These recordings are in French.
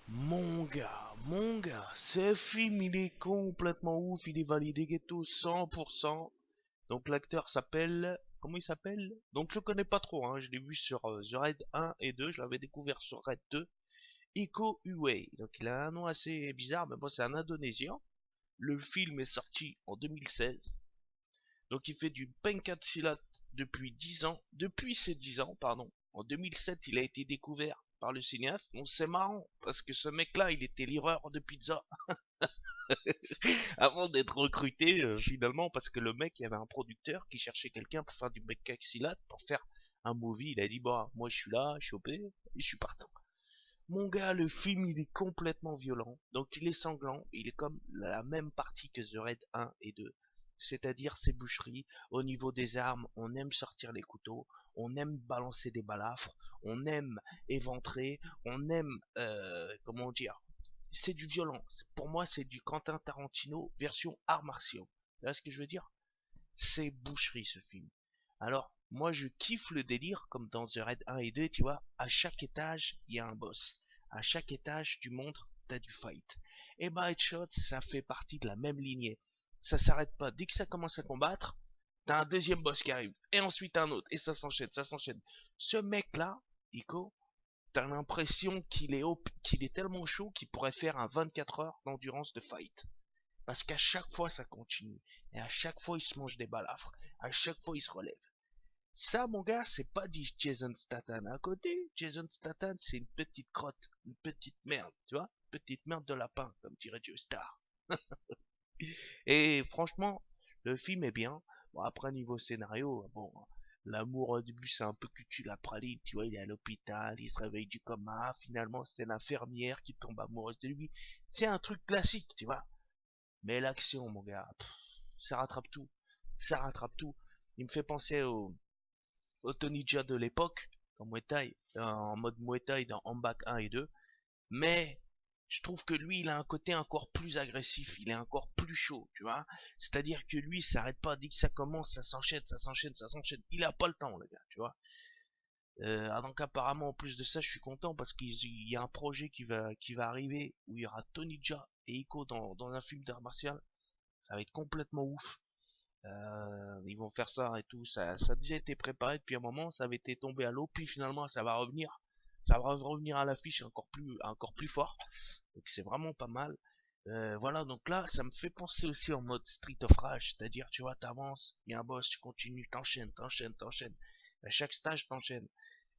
Mon gars, ce film il est complètement ouf, il est validé ghetto 100%. Donc l'acteur s'appelle... Comment il s'appelle? Donc je le connais pas trop, hein. Je l'ai vu sur The Raid 1 et 2, je l'avais découvert sur Raid 2. Iko Uwais, donc il a un nom assez bizarre, mais bon c'est un Indonésien. Le film est sorti en 2016. Donc il fait du pencak depuis 10 ans, depuis ses 10 ans, pardon. En 2007, il a été découvert par le cinéaste. Bon, c'est marrant, parce que ce mec-là, il était livreur de pizza avant d'être recruté, finalement, parce que le mec, il y avait un producteur qui cherchait quelqu'un pour faire du pencak pour faire un movie. Il a dit, bah, moi je suis là, je suis OP, et je suis partant. Mon gars, le film, il est complètement violent. Donc il est sanglant, il est comme la même partie que The Raid 1 et 2. C'est-à-dire ces boucheries, au niveau des armes, on aime sortir les couteaux, on aime balancer des balafres, on aime éventrer, on aime, comment dire, c'est du violent. Pour moi, c'est du Quentin Tarantino version arts martiaux. Tu vois ce que je veux dire? C'est boucherie ce film. Alors, moi je kiffe le délire, comme dans The Raid 1 et 2, tu vois, à chaque étage, il y a un boss. À chaque étage du montres, t'as du fight. Et bah Headshot, ça fait partie de la même lignée. Ça s'arrête pas. Dès que ça commence à combattre, t'as un deuxième boss qui arrive. Et ensuite un autre. Et ça s'enchaîne, ça s'enchaîne. Ce mec-là, Ico, t'as l'impression qu'il est tellement chaud qu'il pourrait faire un 24 heures d'endurance de fight. Parce qu'à chaque fois, ça continue. Et à chaque fois, il se mange des balafres. À chaque fois, il se relève. Ça, mon gars, c'est pas du Jason Statham. À côté, Jason Statham, c'est une petite crotte. Une petite merde, tu vois? Petite merde de lapin, comme dirait Joe Star. Et franchement, le film est bien. Bon, après, niveau scénario, bon, l'amour au début, c'est un peu cucu la praline. Tu vois, il est à l'hôpital, il se réveille du coma. Finalement, c'est l'infirmière qui tombe amoureuse de lui. C'est un truc classique, tu vois? Mais l'action, mon gars, ça rattrape tout. Ça rattrape tout. Il me fait penser au Tony Jaa de l'époque, en Muay Thai, en mode Muay Thai dans Hanbak 1 et 2. Mais je trouve que lui, il a un côté encore plus agressif, il est encore plus chaud, tu vois. C'est-à-dire que lui, ça s'arrête pas, dès que ça commence, ça s'enchaîne, ça s'enchaîne, ça s'enchaîne. Il a pas le temps, le gars, tu vois. Donc apparemment, en plus de ça, je suis content parce qu'il y a un projet qui va arriver où il y aura Tony Jaa et Iko dans un film d'art martial. Ça va être complètement ouf. Ils vont faire ça et tout. Ça a déjà été préparé depuis un moment. Ça avait été tombé à l'eau. Puis finalement, ça va revenir. Ça va revenir à l'affiche encore plus fort. Donc c'est vraiment pas mal. Voilà, donc là, ça me fait penser aussi en mode Street of Rage. C'est-à-dire, tu vois, t'avances, il y a un boss, tu continues, t'enchaînes, t'enchaînes, t'enchaînes. À chaque stage, t'enchaînes.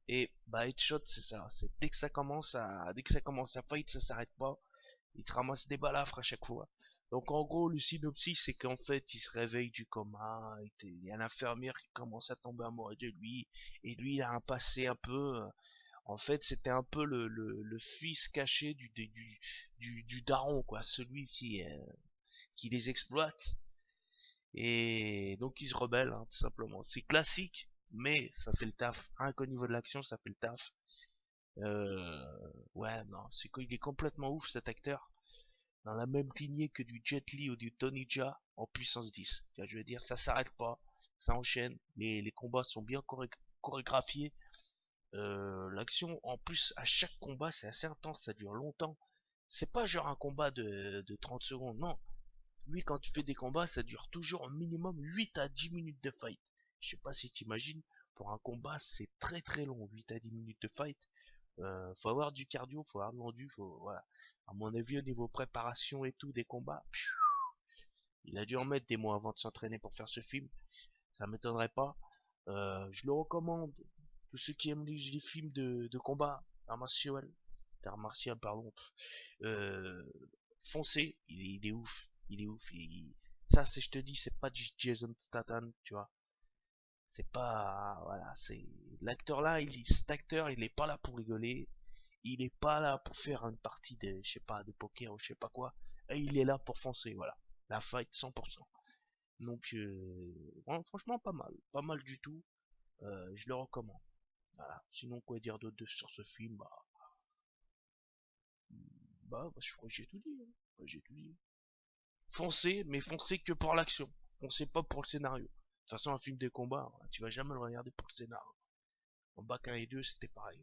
Et bah, Headshot, c'est ça. C'est dès que ça commence à fight, ça s'arrête pas. Il te ramasse des balafres à chaque fois. Donc en gros, le synopsis, c'est qu'en fait, il se réveille du coma, il y a l'infirmière qui commence à tomber amoureuse de lui, et lui, il a un passé un peu... En fait, c'était un peu le fils caché du daron, quoi, celui qui les exploite. Et donc il se rebelle, hein, tout simplement. C'est classique, mais ça fait le taf. Rien qu'au niveau de l'action, ça fait le taf. Ouais, non, il est complètement ouf cet acteur, dans la même lignée que du Jet Li ou du Tony Jaa en puissance 10. Je veux dire, ça s'arrête pas, ça enchaîne, les combats sont bien chorégraphiés. L'action, en plus, à chaque combat, c'est assez intense, ça dure longtemps. C'est pas genre un combat de 30 secondes, non. Lui, quand tu fais des combats, ça dure toujours au minimum 8 à 10 minutes de fight. Je sais pas si tu imagines, pour un combat, c'est très très long, 8 à 10 minutes de fight. Faut avoir du cardio, faut avoir de l'endu, voilà. À mon avis, au niveau préparation et tout, des combats, il a dû en mettre des mois avant de s'entraîner pour faire ce film. Ça m'étonnerait pas. Je le recommande. Tous ceux qui aiment les films de combat, d'art martial, pardon. Euh, Foncez, il est ouf. Il est ouf. Ça, c'est, je te dis, c'est pas du Jason Statham, tu vois. C'est pas, voilà, c'est, cet acteur, il est pas là pour rigoler. Il est pas là pour faire une partie de, je sais pas, de poker ou je sais pas quoi. Et il est là pour foncer, voilà. La fight 100%. Donc, ouais, franchement, pas mal du tout. Je le recommande. Voilà. Sinon, quoi dire d'autre sur ce film? Je crois que j'ai tout dit, hein. Ouais, j'ai tout dit. Foncez, mais foncez que pour l'action. Foncez pas pour le scénario. De toute façon, un film de combat, hein, tu vas jamais le regarder pour le scénario. En bac 1 et 2, c'était pareil.